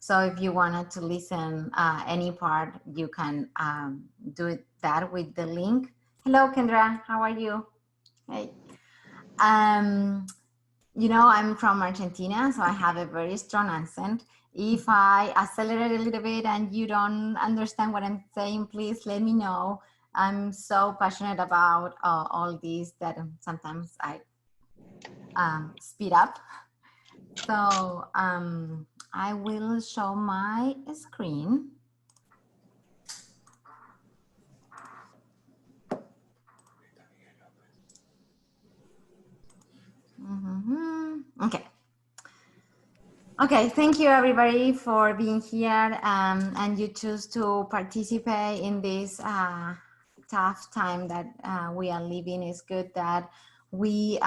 So if you wanted to listen any part, you can do that with the link. Hello, Kendra, how are you? Hey. You know, I'm from Argentina, so I have a very strong accent. If I accelerate a little bit and you don't understand what I'm saying, please let me know. I'm so passionate about all these that sometimes I speed up. So I will show my screen. Okay. Okay, thank you everybody for being here and you choose to participate in this tough time that we are living. It's good that we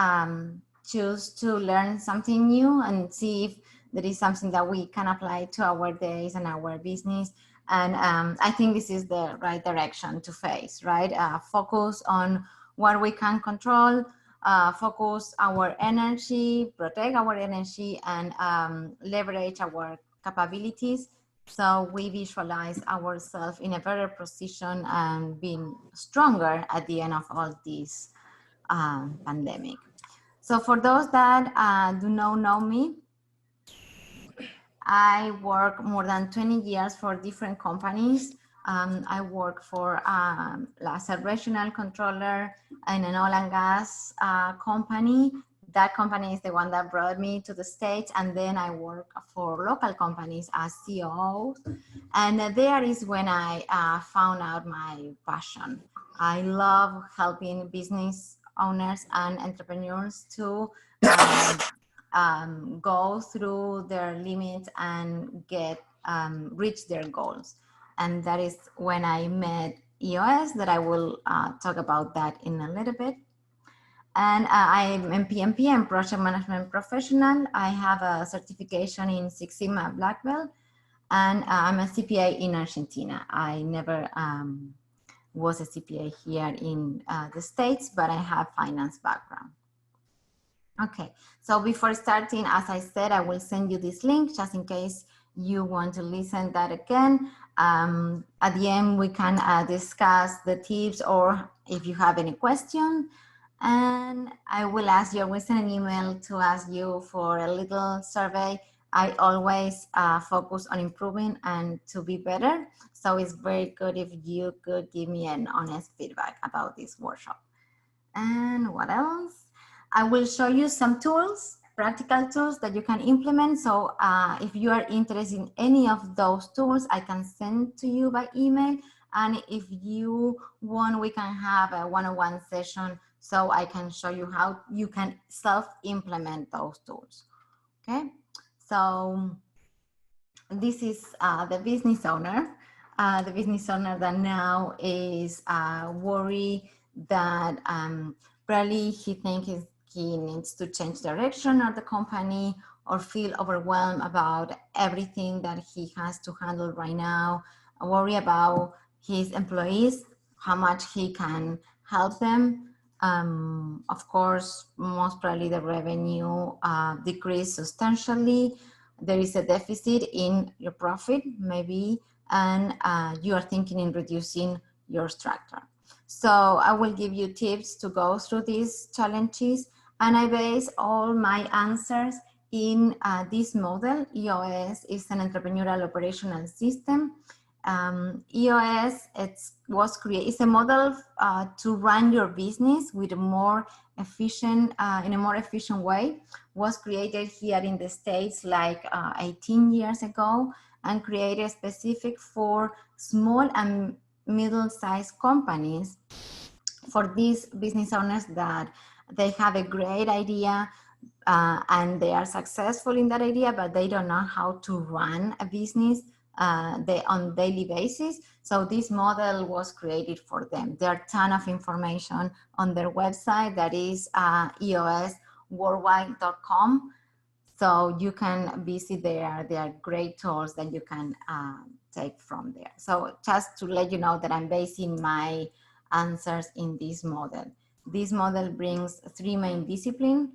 choose to learn something new and see if there is something that we can apply to our days and our business. And I think this is the right direction to face, right? Focus on what we can control, focus our energy, protect our energy, and leverage our capabilities. So we visualize ourselves in a better position and being stronger at the end of all this pandemic. So for those that do not know me, I work more than 20 years for different companies. I work for as a regional controller in an oil and gas company. That company is the one that brought me to the States, and then I work for local companies as COO. And there is when I found out my passion. I love helping business owners and entrepreneurs to go through their limits and get reach their goals. And that is when I met EOS, that I will talk about that in a little bit. And I'm a PMP and project management professional. I have a certification in Six Sigma Black Belt, and I'm a CPA in Argentina. I never was a CPA here in the States, but I have finance background. Okay, so before starting, as I said, I will send you this link just in case you want to listen that again. At the end, we can discuss the tips or if you have any question. And I will ask you, I will send an email to ask you for a little survey. I always focus on improving and to be better. So it's very good if you could give me an honest feedback about this workshop. And what else? I will show you some tools, practical tools that you can implement. So if you are interested in any of those tools, I can send to you by email. And if you want, we can have a one-on-one session so I can show you how you can self-implement those tools. Okay, so this is the business owner. The business owner that now is worried that probably he thinks he needs to change direction of the company or feel overwhelmed about everything that he has to handle right now, worry about his employees, how much he can help them. Of course, most probably the revenue decreased substantially. There is a deficit in your profit, maybe, and you are thinking in reducing your structure. So I will give you tips to go through these challenges, and I base all my answers in this model. EOS is an entrepreneurial operational system. EOS is a model to run your business with a more efficient, in a more efficient way. Was created here in the States like 18 years ago and created specific for small and middle-sized companies, for these business owners that they have a great idea and they are successful in that idea, but they don't know how to run a business on daily basis. So this model was created for them. There are a ton of information on their website, that is eosworldwide.com. So you can visit there. There are great tools that you can take from there. So just to let you know that I'm basing my answers in this model. This model brings three main disciplines.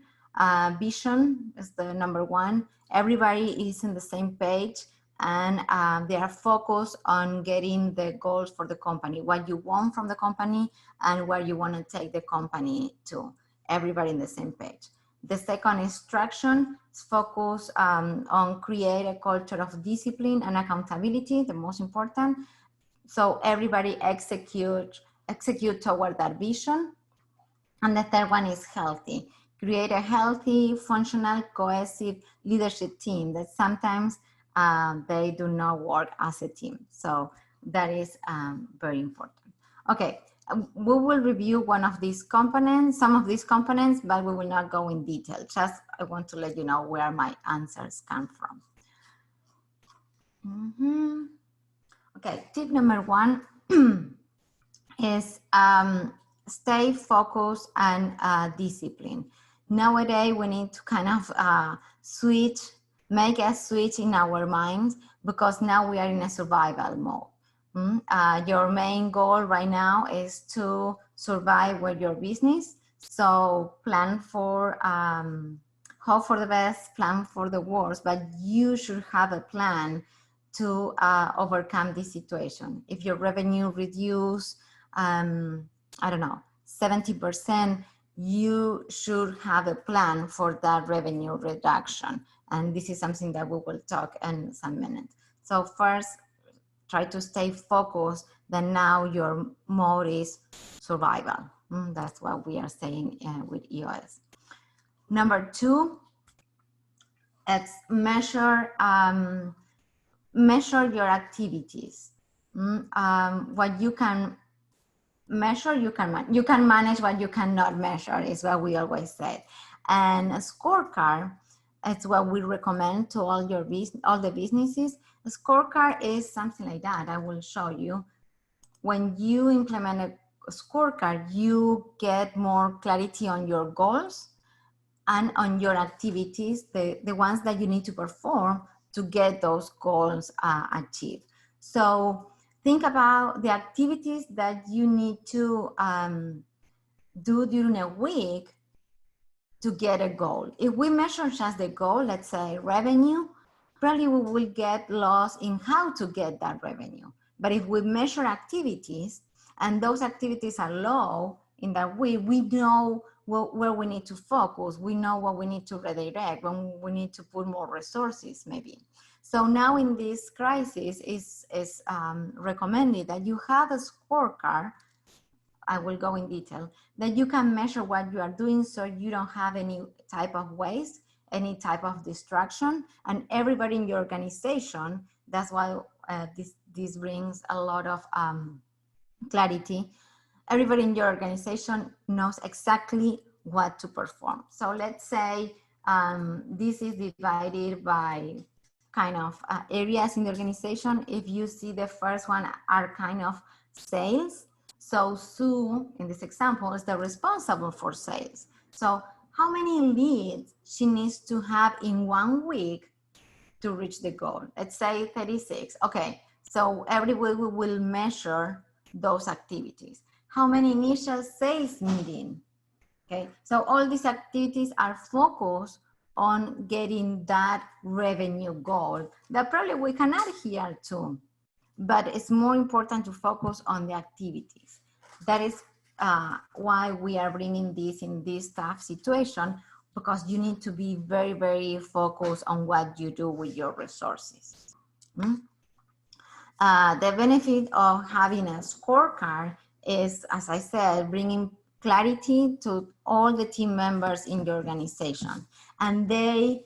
Vision is the number one. Everybody is on the same page and they are focused on getting the goals for the company, what you want from the company and where you want to take the company to. Everybody in the same page. The second instruction is focus on create a culture of discipline and accountability, the most important. So everybody execute toward that vision. And the third one is healthy. Create a healthy, functional, cohesive leadership team that sometimes they do not work as a team. So that is very important. Okay, we will review one of these components, some of these components, but we will not go in detail. Just I want to let you know where my answers come from. Okay, tip number one is stay focused and disciplined. Nowadays, we need to kind of make a switch in our minds because now we are in a survival mode. Your main goal right now is to survive with your business. So plan for, hope for the best, plan for the worst, but you should have a plan to overcome this situation. If your revenue reduce, I don't know, 70%, you should have a plan for that revenue reduction. And this is something that we will talk in some minutes. So first, try to stay focused that now your mode is survival. That's what we are saying with EOS. Number two, it's measure your activities. What you can measure, you can manage. What you cannot measure is what we always say. And a scorecard, it's what we recommend to all the businesses. A scorecard is something like that. I will show you. When you implement a scorecard, you get more clarity on your goals and on your activities, the ones that you need to perform to get those goals achieved. So think about the activities that you need to do during a week to get a goal. If we measure just the goal, let's say revenue, probably we will get lost in how to get that revenue. But if we measure activities and those activities are low in that week, we know where we need to focus. We know what we need to redirect, when we need to put more resources maybe. So now in this crisis is recommended that you have a scorecard, I will go in detail, that you can measure what you are doing so you don't have any type of waste, any type of distraction, and everybody in your organization, that's why this brings a lot of clarity. Everybody in your organization knows exactly what to perform. So let's say this is divided by kind of areas in the organization. If you see the first one are kind of sales. So Sue, in this example, is the responsible for sales. So how many leads she needs to have in 1 week to reach the goal? Let's say 36. Okay, so every week we will measure those activities. How many initial sales meeting? Okay, so all these activities are focused on getting that revenue goal that probably we can add here too, but it's more important to focus on the activities. That is why we are bringing this in this tough situation, because you need to be very, very focused on what you do with your resources. The benefit of having a scorecard is, as I said, bringing clarity to all the team members in your organization, and they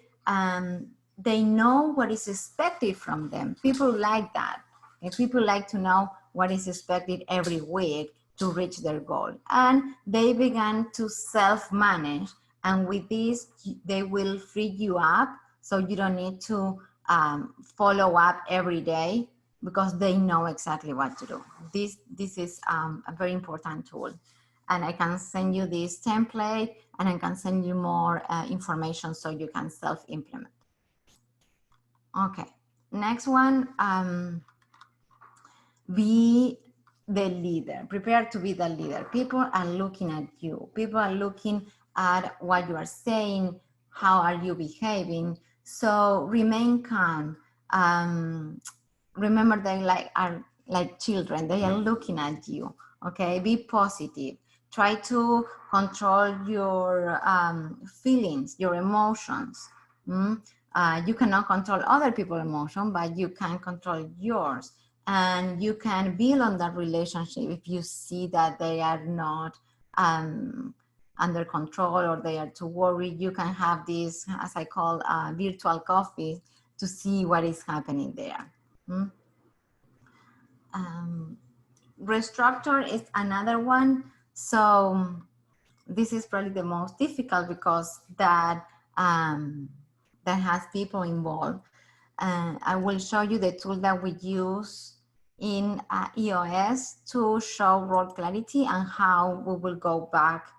know what is expected from them. People like that. And people like to know what is expected every week to reach their goal, and they began to self-manage. And with this, they will free you up, so you don't need to follow up every day, because they know exactly what to do. This is a very important tool. And I can send you this template, and I can send you more information so you can self-implement. Okay, next one, be the leader. Prepare to be the leader. People are looking at you. People are looking at what you are saying, how are you behaving. So remain calm. remember they are like children, they are looking at you. Okay, be positive, try to control your feelings, your emotions. You cannot control other people's emotion, but you can control yours, and you can build on that relationship if you see that they are not under control or they are too worried. You can have this, as I call, virtual coffee to see what is happening there. Restructure is another one. So this is probably the most difficult because that has people involved. I will show you the tool that we use in EOS to show role clarity and how we will go back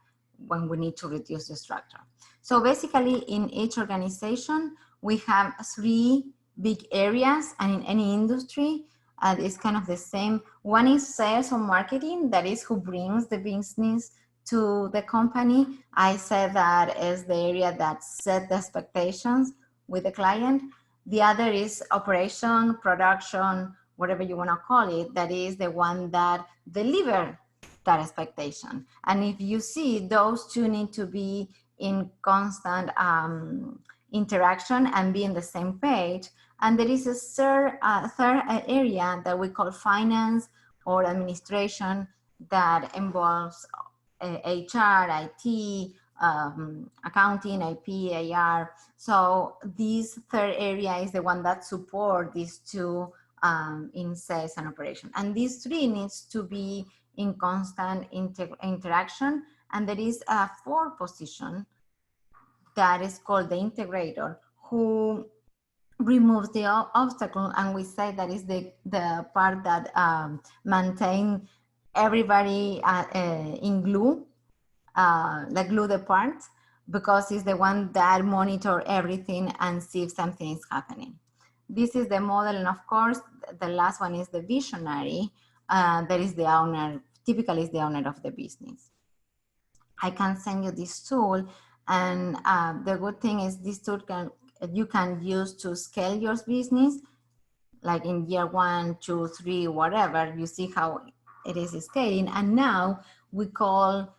when we need to reduce the structure. So basically in each organization, we have 3 big areas, and in any industry, it's kind of the same. One is sales or marketing, that is who brings the business to the company. I said that is the area that set the expectations with the client. The other is operation, production, whatever you want to call it, that is the one that deliver that expectation. And if you see, those two need to be in constant interaction and be on the same page. And there is a third area that we call finance or administration that involves HR, IT, accounting, IP, AR. So this third area is the one that support these two in sales and operation. And these 3 needs to be in constant interaction. And there is a 4th position that is called the integrator, who removes the obstacle, and we say that is the part that maintain everybody in glue, glue the parts, because it's the one that monitor everything and see if something is happening. This is the model, and of course, the last one is the visionary. That is the owner, typically is the owner of the business. I can send you this tool, and the good thing is this tool you can use to scale your business, like in year 1, 2, 3, whatever. You see how it is scaling. And now we call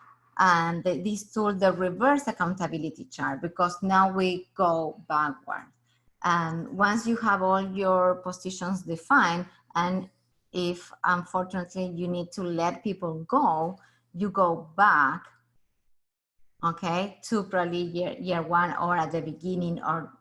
this tool the reverse accountability chart, because now we go backward. And once you have all your positions defined, and if unfortunately you need to let people go, you go back, okay, to probably year 1 or at the beginning, or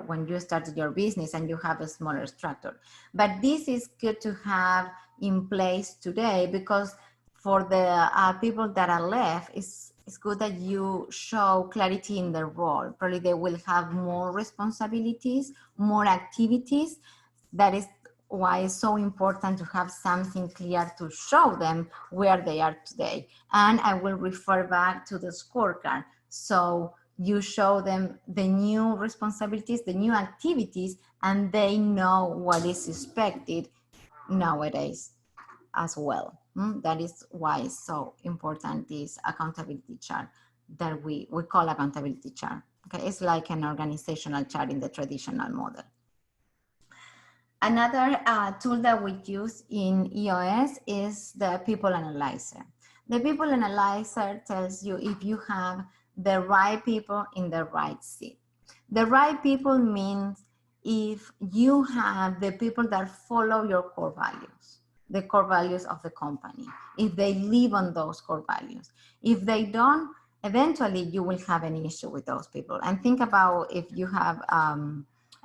when you started your business and you have a smaller structure. But this is good to have in place today, because for the people that are left, it's good that you show clarity in their role. Probably they will have more responsibilities, more activities. That is why it's so important to have something clear to show them where they are today. And I will refer back to the scorecard. So you show them the new responsibilities, the new activities, and they know what is expected nowadays as well. That is why it's so important, this accountability chart that we call accountability chart. Okay, it's like an organizational chart in the traditional model. Another tool that we use in EOS is the people analyzer. The people analyzer tells you if you have the right people in the right seat. The right people means if you have the people that follow your core values, the core values of the company, if they live on those core values. If they don't, eventually you will have an issue with those people. And think about if you have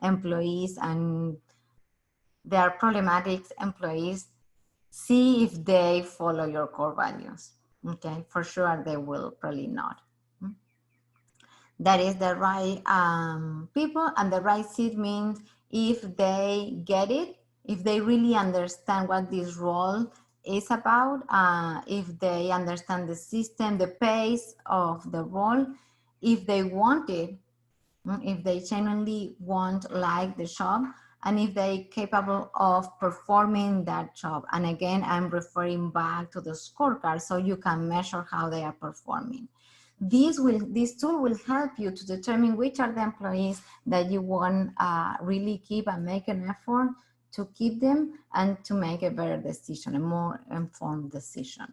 employees and they are problematic employees, see if they follow your core values. Okay, for sure they will probably not. That is the right people, and the right seat means if they get it, if they really understand what this role is about, if they understand the system, the pace of the role, if they want it, if they genuinely like the job, and if they're capable of performing that job. And again, I'm referring back to the scorecard so you can measure how they are performing. This tool will help you to determine which are the employees that you want really keep and make an effort to keep them and to make a better decision, a more informed decision.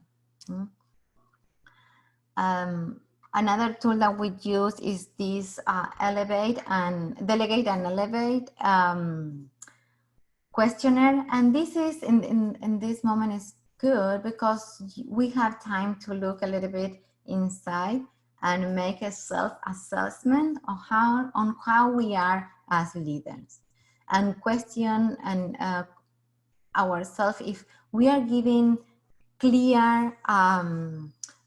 Another tool that we use is this delegate and elevate questionnaire. And this is in this moment is good because we have time to look a little bit inside and make a self-assessment of how we are as leaders, and question and ourselves if we are giving clear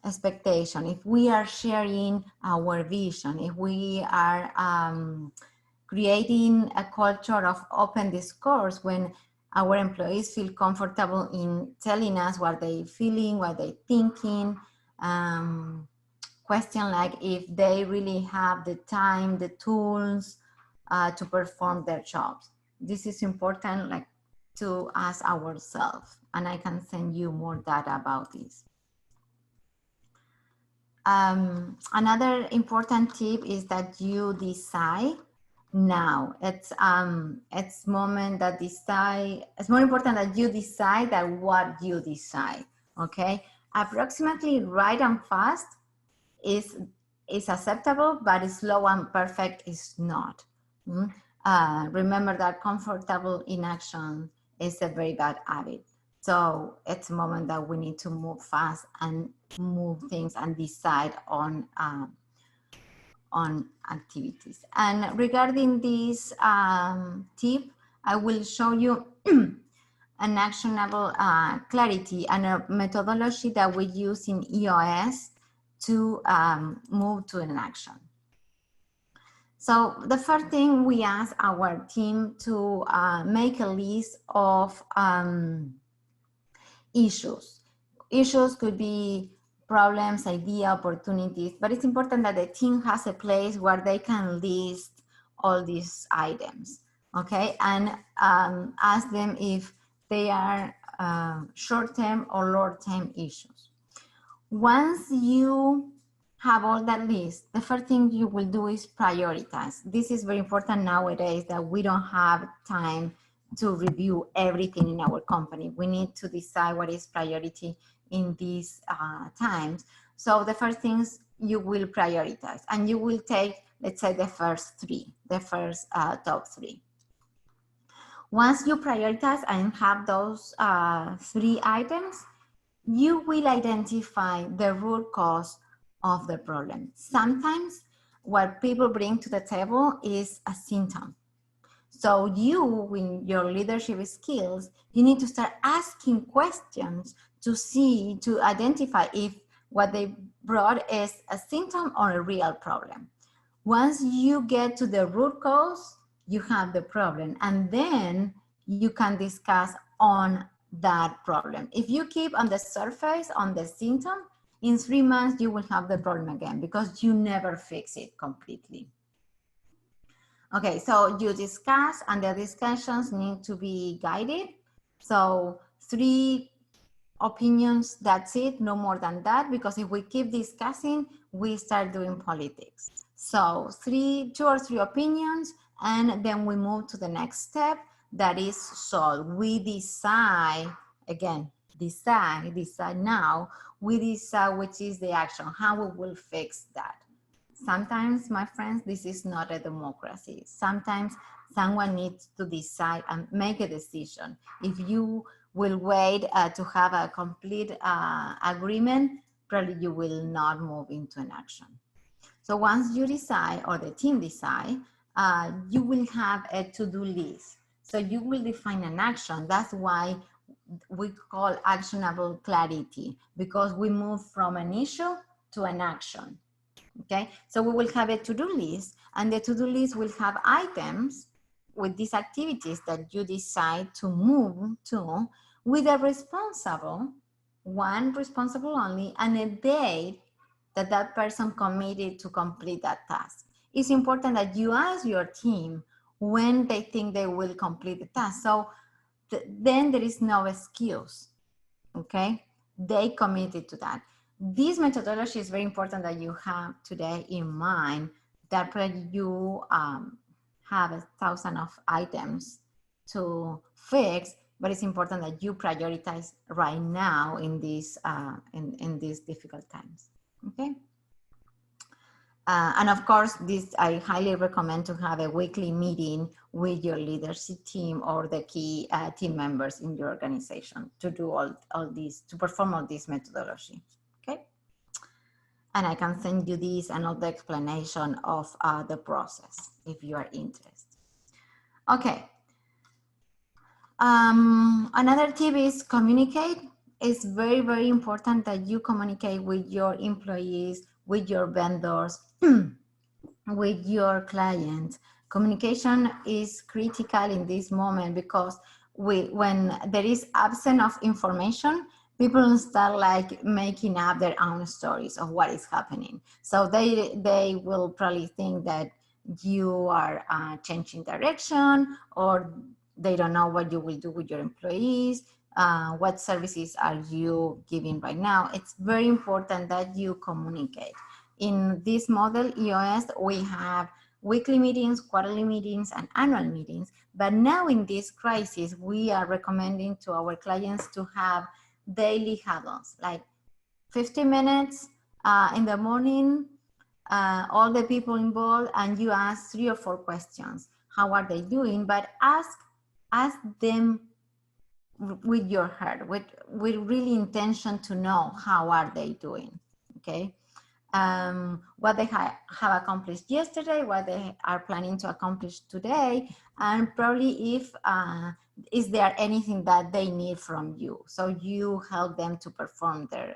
expectation, if we are sharing our vision, if we are creating a culture of open discourse when our employees feel comfortable in telling us what they're feeling, what they're thinking. Question like if they really have the time, the tools to perform their jobs. This is important, like, to ask ourselves, and I can send you more data about this. Another important tip is that you decide now. It's moment that decide. It's more important that you decide than what you decide. Okay, approximately right and fast is acceptable, but slow and perfect is not. Remember that comfortable inaction is a very bad habit. So it's a moment that we need to move fast and move things and decide on activities. And regarding this tip, I will show you an actionable clarity and a methodology that we use in EOS to move to an action. So the first thing, we ask our team to make a list of issues. Issues could be problems, idea, opportunities, but it's important that the team has a place where they can list all these items, okay? And ask them if they are short-term or long-term issues. Once you have all that list, the first thing you will do is prioritize. This is very important nowadays that we don't have time to review everything in our company. We need to decide what is priority in these times. So the first things you will prioritize, and you will take, let's say, the first top three. Once you prioritize and have those 3 items, you will identify the root cause of the problem. Sometimes what people bring to the table is a symptom. So you, with your leadership skills, you need to start asking questions to identify if what they brought is a symptom or a real problem. Once you get to the root cause, you have the problem, and then you can discuss on that problem. If you keep on the surface on the symptom, in 3 months you will have the problem again because you never fix it completely. Okay, so you discuss, and the discussions need to be guided. So 3 opinions, that's it, no more than that, because if we keep discussing, we start doing politics. So 2 or 3 opinions, and then we move to the next step, that is solve. We decide, again, decide now, we decide which is the action, how we will fix that. Sometimes, my friends, this is not a democracy. Sometimes someone needs to decide and make a decision. If you will wait to have a complete agreement, probably you will not move into an action. So once you decide, or the team decide, you will have a to-do list. So you will define an action. That's why we call actionable clarity, because we move from an issue to an action. Okay, so we will have a to-do list, and the to-do list will have items with these activities that you decide to move to, with a one responsible only, and a date that that person committed to complete that task. It's important that you ask your team when they think they will complete the task. So then there is no excuse, okay? They committed to that. This methodology is very important that you have today in mind, that you have 1,000 of items to fix, but it's important that you prioritize right now in these difficult times. Okay. And of course, this I highly recommend to have a weekly meeting with your leadership team or the key team members in your organization to do all these, to perform all this methodology. Okay. And I can send you this and all the explanation of the process if you are interested. Okay. Another tip is communicate. It's very, very important that you communicate with your employees, with your vendors, with your clients. Communication is critical in this moment because when there is absence of information, people start like making up their own stories of what is happening. So they will probably think that you are changing direction, or they don't know what you will do with your employees. What services are you giving right now? It's very important that you communicate. In this model, EOS, we have weekly meetings, quarterly meetings, and annual meetings. But now in this crisis, we are recommending to our clients to have daily huddles, like 50 minutes in the morning, all the people involved, and you ask 3 or 4 questions. How are they doing? But ask them with your heart, with really intention to know how are they doing, okay? What they have accomplished yesterday, what they are planning to accomplish today, and probably if is there anything that they need from you, so you help them to perform their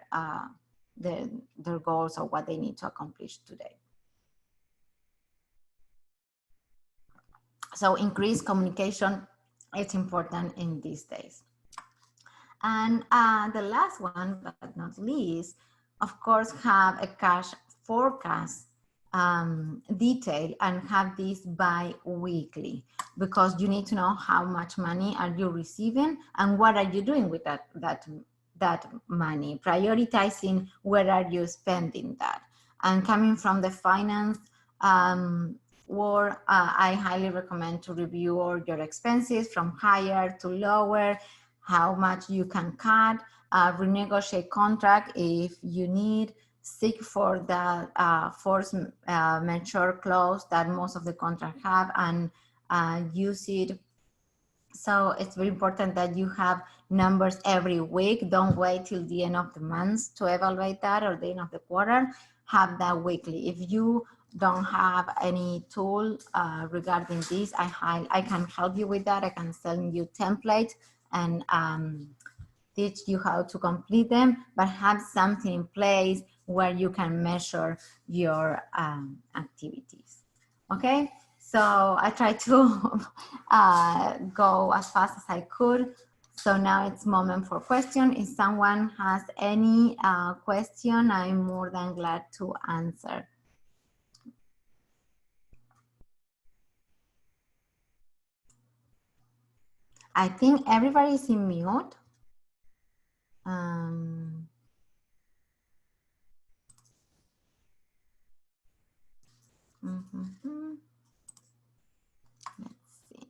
goals or what they need to accomplish today. So increased communication, it's important in these days. And the last one, but not least, of course, have a cash forecast detail and have this bi-weekly, because you need to know how much money are you receiving and what are you doing with that money, prioritizing where are you spending that. And coming from the finance world, I highly recommend to review all your expenses from higher to lower, how much you can cut, renegotiate contract if you need, seek for the force majeure clause that most of the contracts have, and use it. So it's very important that you have numbers every week. Don't wait till the end of the month to evaluate that, or the end of the quarter. Have that weekly. If you don't have any tool regarding this, I can help you with that. I can send you templates and teach you how to complete them, but have something in place where you can measure your activities. Okay, so I tried to go as fast as I could. So now it's moment for question. If someone has any question, I'm more than glad to answer. I think everybody is in mute. Let's see.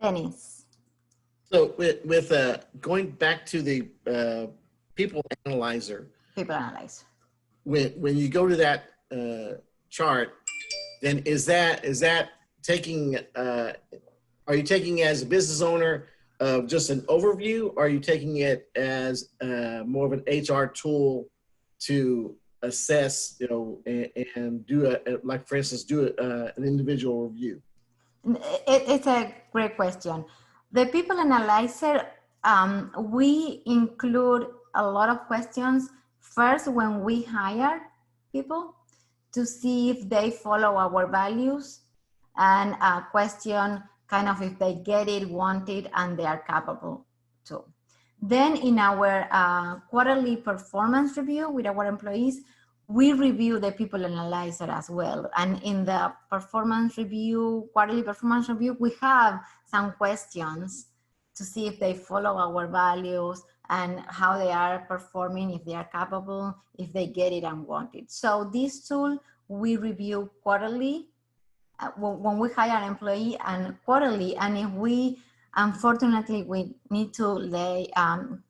Dennis. So with going back to the people analyzer. People analyzer. When you go to that chart, then is that taking? Are you taking as a business owner just an overview, or are you taking it as more of an HR tool to assess, you know, and do like for instance, do an individual review? It's a great question. The people analyzer, we include a lot of questions first when we hire people to see if they follow our values, and a question kind of if they get it, want it, and they are capable to. Then in our quarterly performance review with our employees, we review the people analyzer as well. And in the performance review, quarterly performance review, we have some questions to see if they follow our values and how they are performing, if they are capable, if they get it and want it. So this tool we review quarterly when we hire an employee, and quarterly. And if we, unfortunately, we need to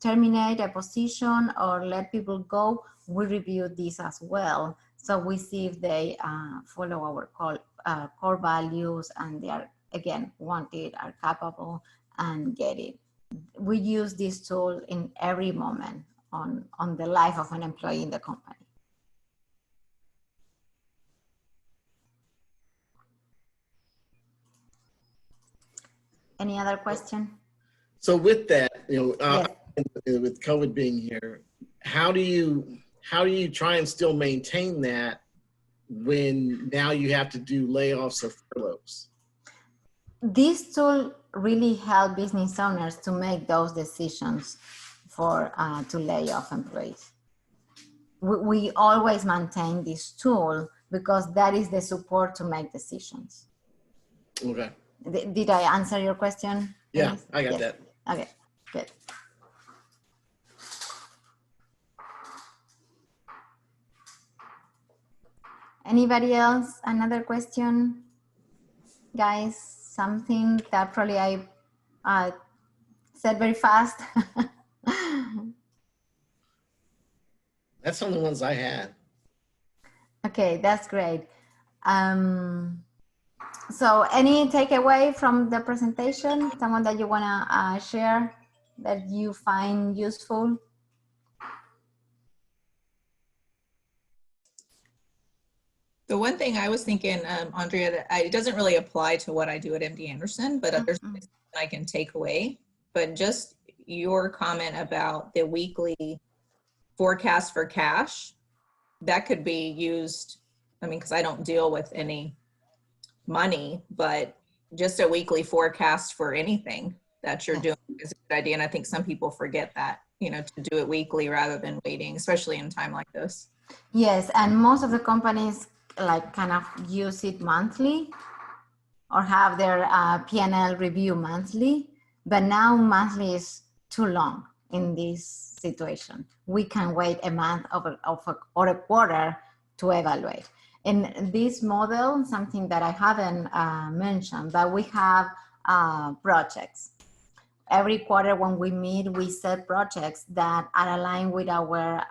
terminate a position or let people go, we review this as well. So we see if they follow our core values and they are, again, wanted, are capable, and get it. We use this tool in every moment on the life of an employee in the company. Any other question? So with that, Yes. with COVID being here, how do you try and still maintain that when now you have to do layoffs or furloughs? This tool really helps business owners to make those decisions for to lay off employees. We always maintain this tool because that is the support to make decisions. Okay. Did I answer your question? Yeah, Denise? I got Yes. that. Okay, good. Anybody else? Another question? Guys, something that probably I said very fast. That's some of the ones I had. Okay, that's great. So any takeaway from the presentation? Someone that you wanna share that you find useful? The one thing I was thinking, Andrea, that it doesn't really apply to what I do at MD Anderson, but there's something I can take away. But just your comment about the weekly forecast for cash, that could be used, I mean, because I don't deal with any money, but just a weekly forecast for anything that you're doing is a good idea. And I think some people forget that, to do it weekly rather than waiting, especially in a time like this. Yes, and most of the companies kind of use it monthly or have their P&L review monthly, but now monthly is too long in this situation. We can wait a month or a quarter to evaluate. In this model, something that I haven't mentioned, but we have projects. Every quarter when we meet, we set projects that are aligned with our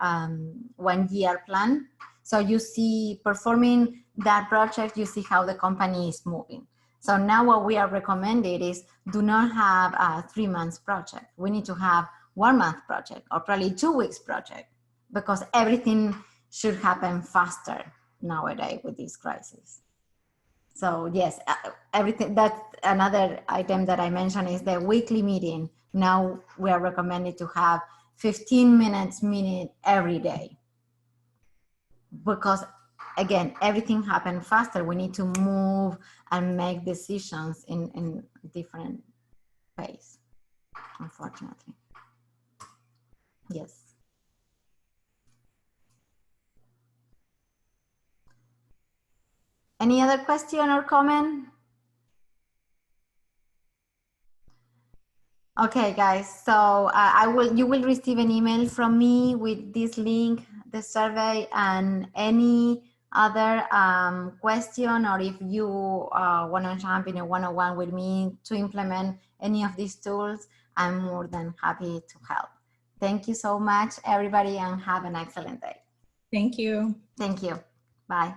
1-year plan. So you see, performing that project, you see how the company is moving. So now what we are recommended is do not have a 3 months project. We need to have 1 month project or probably 2 weeks project, because everything should happen faster nowadays with this crisis. So yes, everything. That's another item that I mentioned is the weekly meeting. Now we are recommended to have 15 minutes meeting every day, because again, everything happens faster. We need to move and make decisions in different ways, unfortunately. Yes. Any other question or comment? Okay, guys. So you will receive an email from me with this link, the survey, and any other question, or if you want to jump in a one-on-one with me to implement any of these tools, I'm more than happy to help. Thank you so much, everybody, and have an excellent day. Thank you. Thank you. Bye.